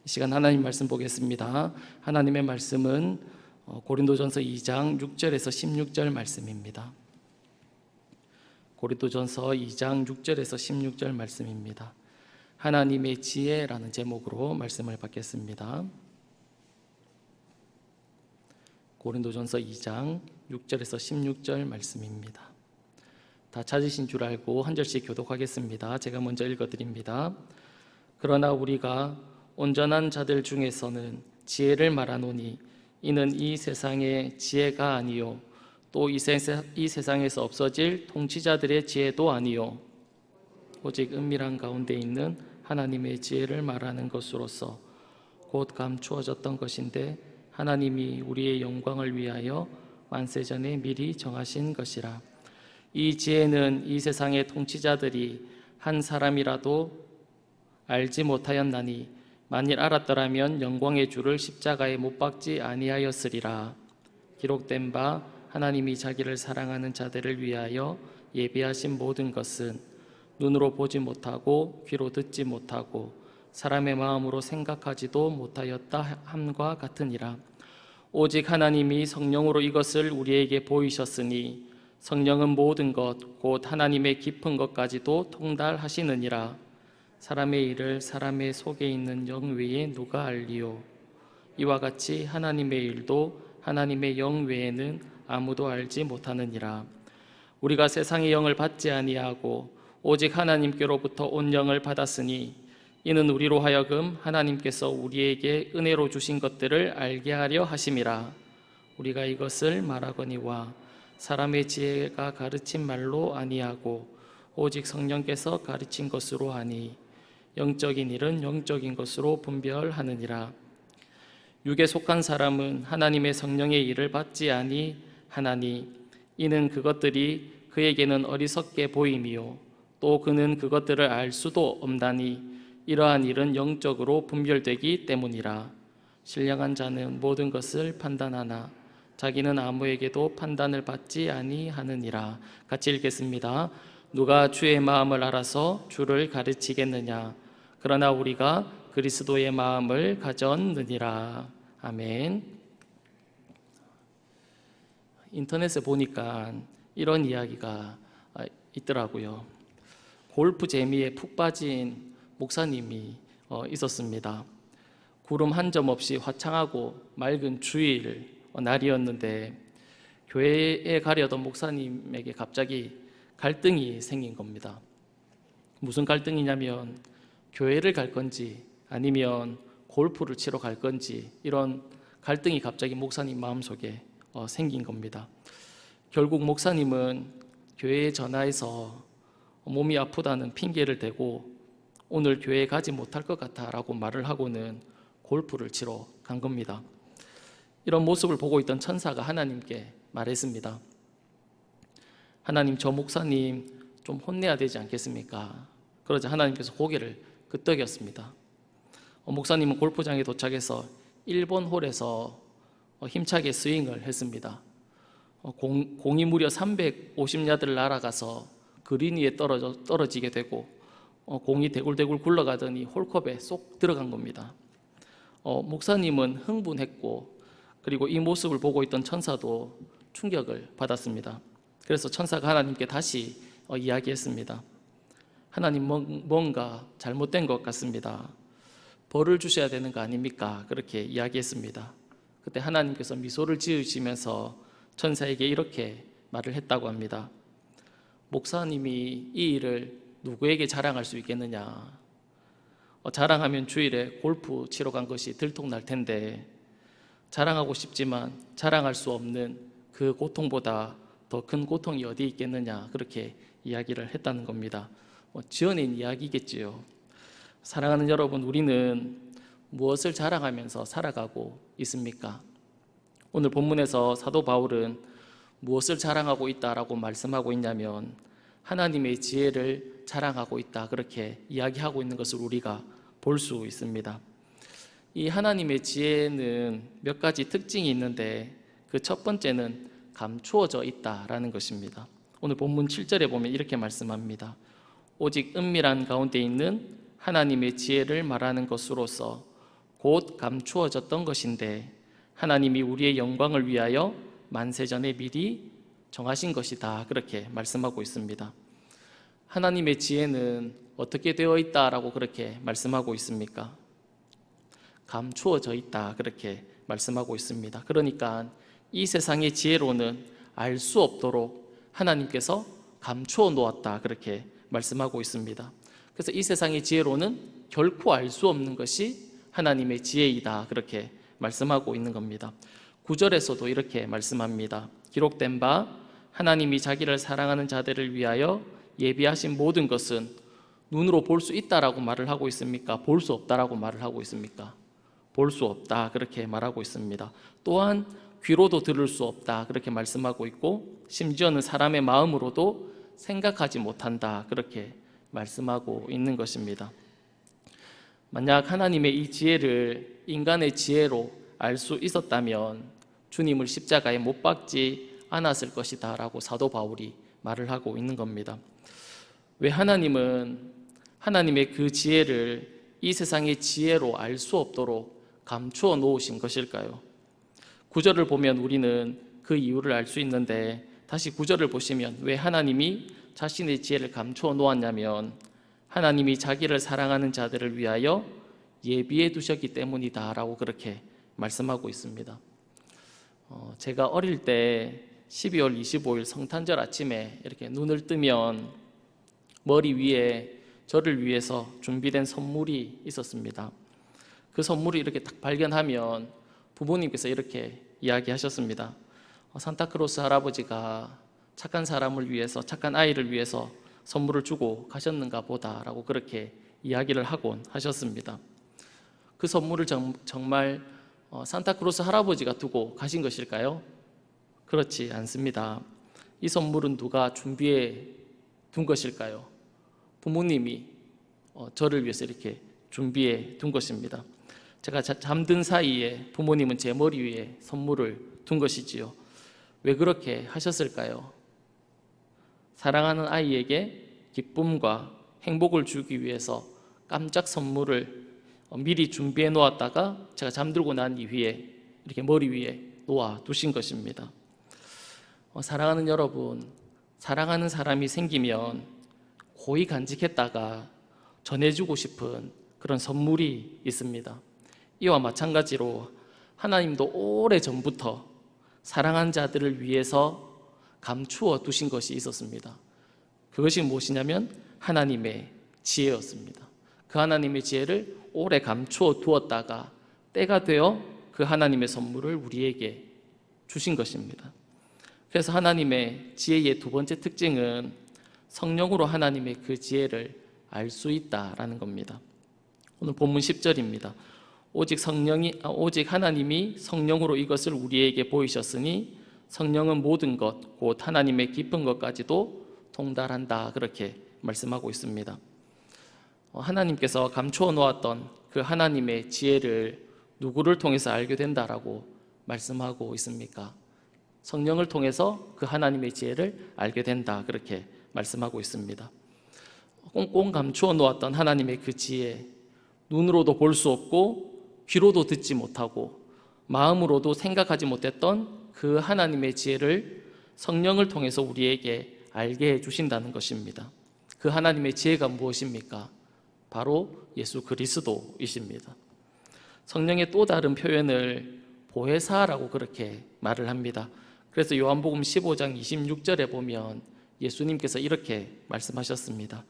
이 시간 하나님 말씀 보겠습니다. 하나님의 말씀은 고린도전서 2장 6절에서 16절 말씀입니다. 고린도전서 2장 6절에서 16절 말씀입니다. 하나님의 지혜라는 제목으로 말씀을 받겠습니다. 고린도전서 2장 6절에서 16절 말씀입니다. 다 찾으신 줄 알고 한 절씩 교독하겠습니다. 제가 먼저 읽어드립니다. 그러나 우리가 온전한 자들 중에서는 지혜를 말하노니 이는 이 세상의 지혜가 아니요 또 이 세상에서 없어질 통치자들의 지혜도 아니요 오직 은밀한 가운데 있는 하나님의 지혜를 말하는 것으로서 곧 감추어졌던 것인데 하나님이 우리의 영광을 위하여 만세전에 미리 정하신 것이라. 이 지혜는 이 세상의 통치자들이 한 사람이라도 알지 못하였나니 만일 알았더라면 영광의 주를 십자가에 못 박지 아니하였으리라. 기록된 바 하나님이 자기를 사랑하는 자들을 위하여 예비하신 모든 것은 눈으로 보지 못하고 귀로 듣지 못하고 사람의 마음으로 생각하지도 못하였다 함과 같으니라. 오직 하나님이 성령으로 이것을 우리에게 보이셨으니 성령은 모든 것 곧 하나님의 깊은 것까지도 통달하시느니라. 사람의 일을 사람의 속에 있는 영 외에 누가 알리요? 이와 같이 하나님의 일도 하나님의 영 외에는 아무도 알지 못하느니라. 우리가 세상의 영을 받지 아니하고 오직 하나님께로부터 온 영을 받았으니 이는 우리로 하여금 하나님께서 우리에게 은혜로 주신 것들을 알게 하려 하심이라. 우리가 이것을 말하거니와 사람의 지혜가 가르친 말로 아니하고 오직 성령께서 가르친 것으로 하니 영적인 일은 영적인 것으로 분별하느니라. 육에 속한 사람은 하나님의 성령의 일을 받지 아니하나니 이는 그것들이 그에게는 어리석게 보임이요 또 그는 그것들을 알 수도 없나니 이러한 일은 영적으로 분별되기 때문이라. 신령한 자는 모든 것을 판단하나 자기는 아무에게도 판단을 받지 아니하느니라. 같이 읽겠습니다. 누가 주의 마음을 알아서 주를 가르치겠느냐? 그러나 우리가 그리스도의 마음을 가졌느니라. 아멘. 인터넷에 보니까 이런 이야기가 있더라고요. 골프 재미에 푹 빠진 목사님이 있었습니다. 구름 한 점 없이 화창하고 맑은 주일 날이었는데 교회에 가려던 목사님에게 갑자기 갈등이 생긴 겁니다. 무슨 갈등이냐면 교회를 갈 건지 아니면 골프를 치러 갈 건지 이런 갈등이 갑자기 목사님 마음속에 생긴 겁니다. 결국 목사님은 교회에 전화해서 몸이 아프다는 핑계를 대고 오늘 교회에 가지 못할 것 같아 라고 말을 하고는 골프를 치러 간 겁니다. 이런 모습을 보고 있던 천사가 하나님께 말했습니다. 하나님, 저 목사님 좀 혼내야 되지 않겠습니까? 그러자 하나님께서 고개를 끄덕였습니다. 목사님은 골프장에 도착해서 1번 홀에서 힘차게 스윙을 했습니다. 공이 무려 350야드를 날아가서 그린 위에 떨어지게 되고 공이 대굴대굴 굴러가더니 홀컵에 쏙 들어간 겁니다. 목사님은 흥분했고 그리고 이 모습을 보고 있던 천사도 충격을 받았습니다. 그래서 천사가 하나님께 다시 이야기했습니다. 하나님, 뭔가 잘못된 것 같습니다. 벌을 주셔야 되는 거 아닙니까? 그렇게 이야기했습니다. 그때 하나님께서 미소를 지으시면서 천사에게 이렇게 말을 했다고 합니다. 목사님이 이 일을 누구에게 자랑할 수 있겠느냐? 자랑하면 주일에 골프 치러 간 것이 들통날 텐데 자랑하고 싶지만 자랑할 수 없는 그 고통보다 더 큰 고통이 어디 있겠느냐? 그렇게 이야기를 했다는 겁니다. 지어낸 이야기겠지요. 사랑하는 여러분, 우리는 무엇을 자랑하면서 살아가고 있습니까? 오늘 본문에서 사도 바울은 무엇을 자랑하고 있다라고 말씀하고 있냐면 하나님의 지혜를 자랑하고 있다, 그렇게 이야기하고 있는 것을 우리가 볼 수 있습니다. 이 하나님의 지혜는 몇 가지 특징이 있는데 그 첫 번째는 감추어져 있다라는 것입니다. 오늘 본문 7절에 보면 이렇게 말씀합니다. 오직 은밀한 가운데 있는 하나님의 지혜를 말하는 것으로서 곧 감추어졌던 것인데 하나님이 우리의 영광을 위하여 만세전에 미리 정하신 것이다. 그렇게 말씀하고 있습니다. 하나님의 지혜는 어떻게 되어 있다라고 그렇게 말씀하고 있습니까? 감추어져 있다. 그렇게 말씀하고 있습니다. 그러니까 이 세상의 지혜로는 알 수 없도록 하나님께서 감추어 놓았다. 그렇게 말씀하고 있습니다. 그래서 이 세상의 지혜로는 결코 알 수 없는 것이 하나님의 지혜이다. 그렇게 말씀하고 있는 겁니다. 9절에서도 이렇게 말씀합니다. 기록된 바 하나님이 자기를 사랑하는 자들을 위하여 예비하신 모든 것은 눈으로 볼 수 있다라고 말을 하고 있습니까? 볼 수 없다라고 말을 하고 있습니까? 볼 수 없다. 그렇게 말하고 있습니다. 또한 귀로도 들을 수 없다. 그렇게 말씀하고 있고 심지어는 사람의 마음으로도 생각하지 못한다. 그렇게 말씀하고 있는 것입니다. 만약 하나님의 이 지혜를 인간의 지혜로 알 수 있었다면 주님을 십자가에 못 박지 않았을 것이다 라고 사도 바울이 말을 하고 있는 겁니다. 왜 하나님은 하나님의 그 지혜를 이 세상의 지혜로 알 수 없도록 감추어 놓으신 것일까요? 9절을 보면 우리는 그 이유를 알 수 있는데 다시 9절을 보시면 왜 하나님이 자신의 지혜를 감추어 놓았냐면 하나님이 자기를 사랑하는 자들을 위하여 예비해 두셨기 때문이다 라고 그렇게 말씀하고 있습니다. 제가 어릴 때 12월 25일 성탄절 아침에 이렇게 눈을 뜨면 머리 위에 저를 위해서 준비된 선물이 있었습니다. 그 선물을 이렇게 딱 발견하면 부모님께서 이렇게 이야기하셨습니다. 산타크로스 할아버지가 착한 사람을 위해서, 착한 아이를 위해서 선물을 주고 가셨는가 보다라고 그렇게 이야기를 하곤 하셨습니다. 그 선물을 정말 산타크로스 할아버지가 두고 가신 것일까요? 그렇지 않습니다. 이 선물은 누가 준비해 둔 것일까요? 부모님이 저를 위해서 이렇게 준비해 둔 것입니다. 제가 잠든 사이에 부모님은 제 머리 위에 선물을 둔 것이지요. 왜 그렇게 하셨을까요? 사랑하는 아이에게 기쁨과 행복을 주기 위해서 깜짝 선물을 미리 준비해 놓았다가 제가 잠들고 난 이후에 이렇게 머리 위에 놓아 두신 것입니다. 사랑하는 여러분, 사랑하는 사람이 생기면 고이 간직했다가 전해주고 싶은 그런 선물이 있습니다. 이와 마찬가지로 하나님도 오래전부터 사랑한 자들을 위해서 감추어 두신 것이 있었습니다. 그것이 무엇이냐면 하나님의 지혜였습니다. 그 하나님의 지혜를 오래 감추어 두었다가 때가 되어 그 하나님의 선물을 우리에게 주신 것입니다. 그래서 하나님의 지혜의 두 번째 특징은 성령으로 하나님의 그 지혜를 알 수 있다라는 겁니다. 오늘 본문 10절입니다. 오직 하나님이 성령으로 이것을 우리에게 보이셨으니 성령은 모든 것 곧 하나님의 깊은 것까지도 통달한다. 그렇게 말씀하고 있습니다. 하나님께서 감추어 놓았던 그 하나님의 지혜를 누구를 통해서 알게 된다라고 말씀하고 있습니까? 성령을 통해서 그 하나님의 지혜를 알게 된다. 그렇게 말씀하고 있습니다. 꽁꽁 감추어 놓았던 하나님의 그 지혜, 눈으로도 볼 수 없고 귀로도 듣지 못하고 마음으로도 생각하지 못했던 그 하나님의 지혜를 성령을 통해서 우리에게 알게 해주신다는 것입니다. 그 하나님의 지혜가 무엇입니까? 바로 예수 그리스도이십니다. 성령의 또 다른 표현을 보혜사라고 그렇게 말을 합니다. 그래서 요한복음 15장 26절에 보면 예수님께서 이렇게 말씀하셨습니다.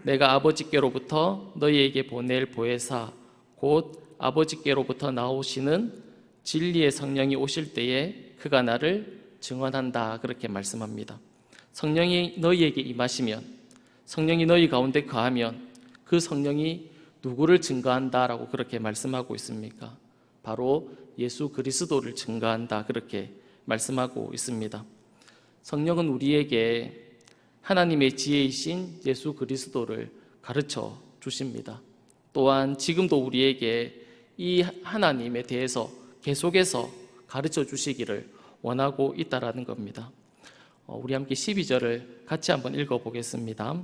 내가 아버지께로부터 너희에게 보낼 보혜사 곧 아버지께로부터 나오시는 진리의 성령이 오실 때에 그가 나를 증언한다. 그렇게 말씀합니다. 성령이 너희에게 임하시면, 성령이 너희 가운데 거하면 그 성령이 누구를 증거한다라고 그렇게 말씀하고 있습니까? 바로 예수 그리스도를 증거한다. 그렇게 말씀하고 있습니다. 성령은 우리에게 하나님의 지혜이신 예수 그리스도를 가르쳐 주십니다. 또한 지금도 우리에게 이 하나님에 대해서 계속해서 가르쳐 주시기를 원하고 있다라는 겁니다. 우리 함께 12절을 같이 한번 읽어보겠습니다.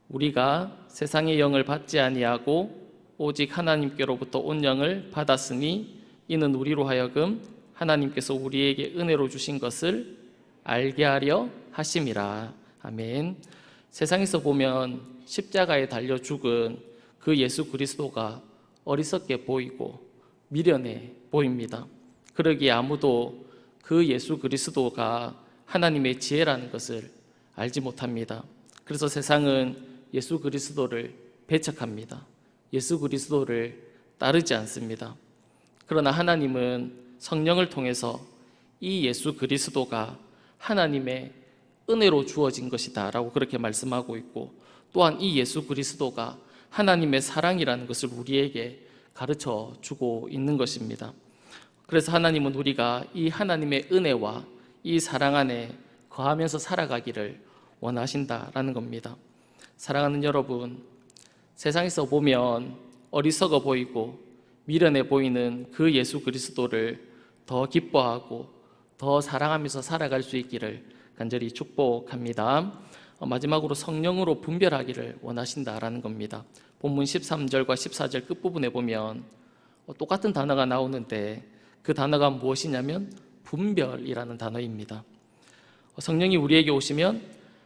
우리가 세상의 영을 받지 아니하고 오직 하나님께로부터 온 영을 받았으니 이는 우리로 하여금 하나님께서 우리에게 은혜로 주신 것을 알게 하려 하심이라. 아멘. 세상에서 보면 십자가에 달려 죽은 그 예수 그리스도가 어리석게 보이고 미련해 보입니다. 그러기에 아무도 그 예수 그리스도가 하나님의 지혜라는 것을 알지 못합니다. 그래서 세상은 예수 그리스도를 배척합니다. 예수 그리스도를 따르지 않습니다. 그러나 하나님은 성령을 통해서 이 예수 그리스도가 하나님의 은혜로 주어진 것이다 라고 그렇게 말씀하고 있고, 또한 이 예수 그리스도가 하나님의 사랑이라는 것을 우리에게 가르쳐 주고 있는 것입니다. 그래서 하나님은 우리가 이 하나님의 은혜와 이 사랑 안에 거하면서 살아가기를 원하신다라는 겁니다. 사랑하는 여러분, 세상에서 보면 어리석어 보이고 미련해 보이는 그 예수 그리스도를 더 기뻐하고 더 사랑하면서 살아갈 수 있기를 간절히 축복합니다. 마지막으로 성령으로 분별하기를 원하신다라는 겁니다. 본문 13절과 14절 끝부분에 보면 똑같은 단어가 나오는데 그 단어가 무엇이냐면 분별이라는 단어입니다. 성령이 우리에게 오시면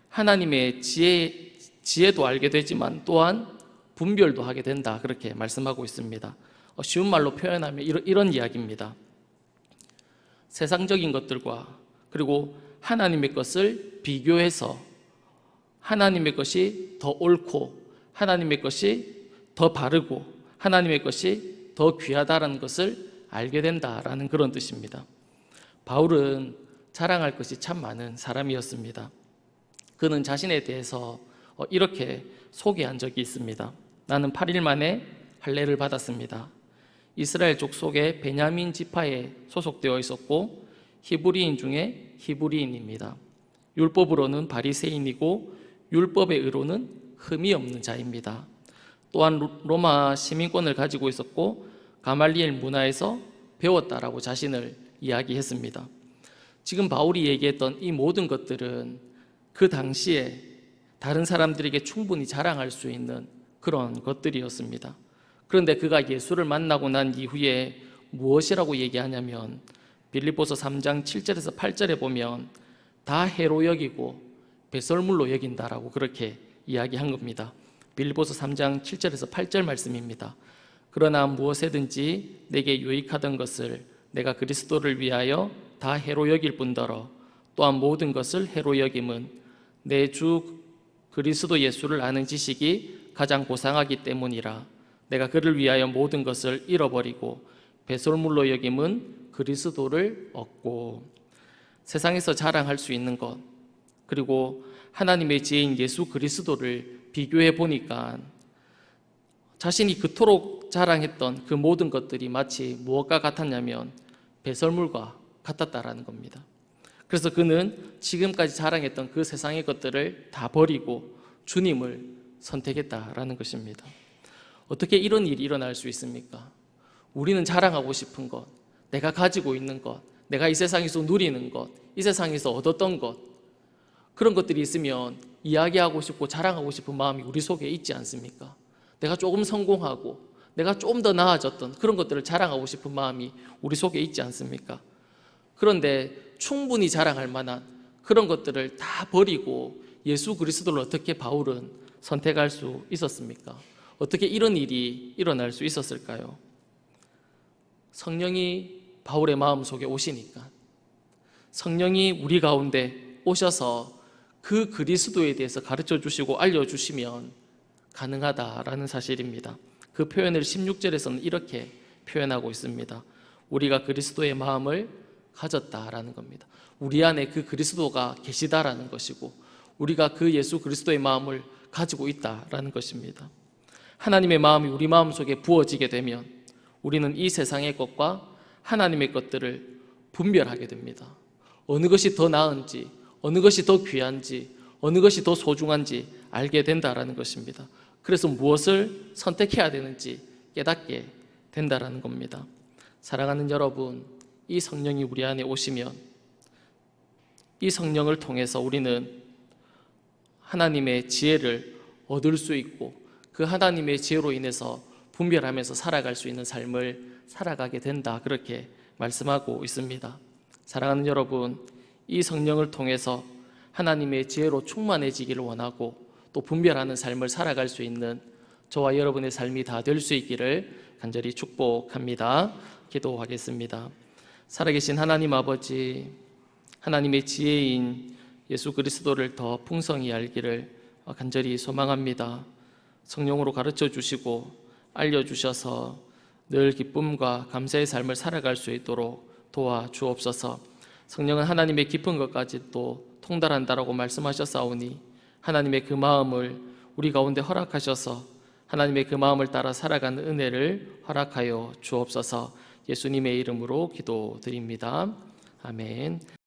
하나님의 지혜도 알게 되지만 또한 분별도 하게 된다, 그렇게 말씀하고 있습니다. 쉬운 말로 표현하면 이런 이야기입니다. 세상적인 것들과 그리고 하나님의 것을 비교해서 하나님의 것이 더 옳고 하나님의 것이 더 바르고 하나님의 것이 더 귀하다라는 것을 알게 된다라는 그런 뜻입니다. 바울은 자랑할 것이 참 많은 사람이었습니다. 그는 자신에 대해서 이렇게 소개한 적이 있습니다. 나는 8일 만에 할례를 받았습니다. 이스라엘 족속의 베냐민 지파에 소속되어 있었고 히브리인 중에 히브리인입니다. 율법으로는 바리새인이고 율법의 의로는 흠이 없는 자입니다. 또한 로마 시민권을 가지고 있었고 가말리엘 문화에서 배웠다라고 자신을 이야기했습니다. 지금 바울이 얘기했던 이 모든 것들은 그 당시에 다른 사람들에게 충분히 자랑할 수 있는 그런 것들이었습니다. 그런데 그가 예수를 만나고 난 이후에 무엇이라고 얘기하냐면 빌립보서 3장 7절에서 8절에 보면 다 해로 여기고 배설물로 여긴다라고 그렇게 이야기한 겁니다. 빌립보서 3장 7절에서 8절 말씀입니다. 그러나 무엇에든지 내게 유익하던 것을 내가 그리스도를 위하여 다 해로 여길 뿐더러 또한 모든 것을 해로 여김은 내 주 그리스도 예수를 아는 지식이 가장 고상하기 때문이라. 내가 그를 위하여 모든 것을 잃어버리고 배설물로 여김은 그리스도를 얻고. 세상에서 자랑할 수 있는 것 그리고 하나님의 지혜인 예수 그리스도를 비교해 보니까 자신이 그토록 자랑했던 그 모든 것들이 마치 무엇과 같았냐면 배설물과 같았다라는 겁니다. 그래서 그는 지금까지 자랑했던 그 세상의 것들을 다 버리고 주님을 선택했다라는 것입니다. 어떻게 이런 일이 일어날 수 있습니까? 우리는 자랑하고 싶은 것, 내가 가지고 있는 것, 내가 이 세상에서 누리는 것, 이 세상에서 얻었던 것, 그런 것들이 있으면 이야기하고 싶고 자랑하고 싶은 마음이 우리 속에 있지 않습니까? 내가 조금 성공하고 내가 좀 더 나아졌던 그런 것들을 자랑하고 싶은 마음이 우리 속에 있지 않습니까? 그런데 충분히 자랑할 만한 그런 것들을 다 버리고 예수 그리스도를 어떻게 바울은 선택할 수 있었습니까? 어떻게 이런 일이 일어날 수 있었을까요? 성령이 바울의 마음속에 오시니까, 성령이 우리 가운데 오셔서 그 그리스도에 대해서 가르쳐 주시고 알려주시면 가능하다라는 사실입니다. 그 표현을 16절에서는 이렇게 표현하고 있습니다. 우리가 그리스도의 마음을 가졌다라는 겁니다. 우리 안에 그 그리스도가 계시다라는 것이고 우리가 그 예수 그리스도의 마음을 가지고 있다라는 것입니다. 하나님의 마음이 우리 마음속에 부어지게 되면 우리는 이 세상의 것과 하나님의 것들을 분별하게 됩니다. 어느 것이 더 나은지, 어느 것이 더 귀한지, 어느 것이 더 소중한지 알게 된다라는 것입니다. 그래서 무엇을 선택해야 되는지 깨닫게 된다라는 겁니다. 사랑하는 여러분, 이 성령이 우리 안에 오시면 이 성령을 통해서 우리는 하나님의 지혜를 얻을 수 있고 그 하나님의 지혜로 인해서 분별하면서 살아갈 수 있는 삶을 살아가게 된다, 그렇게 말씀하고 있습니다. 사랑하는 여러분, 이 성령을 통해서 하나님의 지혜로 충만해지기를 원하고 또 분별하는 삶을 살아갈 수 있는 저와 여러분의 삶이 다 될 수 있기를 간절히 축복합니다. 기도하겠습니다. 살아계신 하나님 아버지, 하나님의 지혜인 예수 그리스도를 더 풍성히 알기를 간절히 소망합니다. 성령으로 가르쳐 주시고 알려주셔서 늘 기쁨과 감사의 삶을 살아갈 수 있도록 도와주옵소서. 성령은 하나님의 깊은 것까지도 통달한다라고 말씀하셨사오니 하나님의 그 마음을 우리 가운데 허락하셔서 하나님의 그 마음을 따라 살아가는 은혜를 허락하여 주옵소서. 예수님의 이름으로 기도드립니다. 아멘.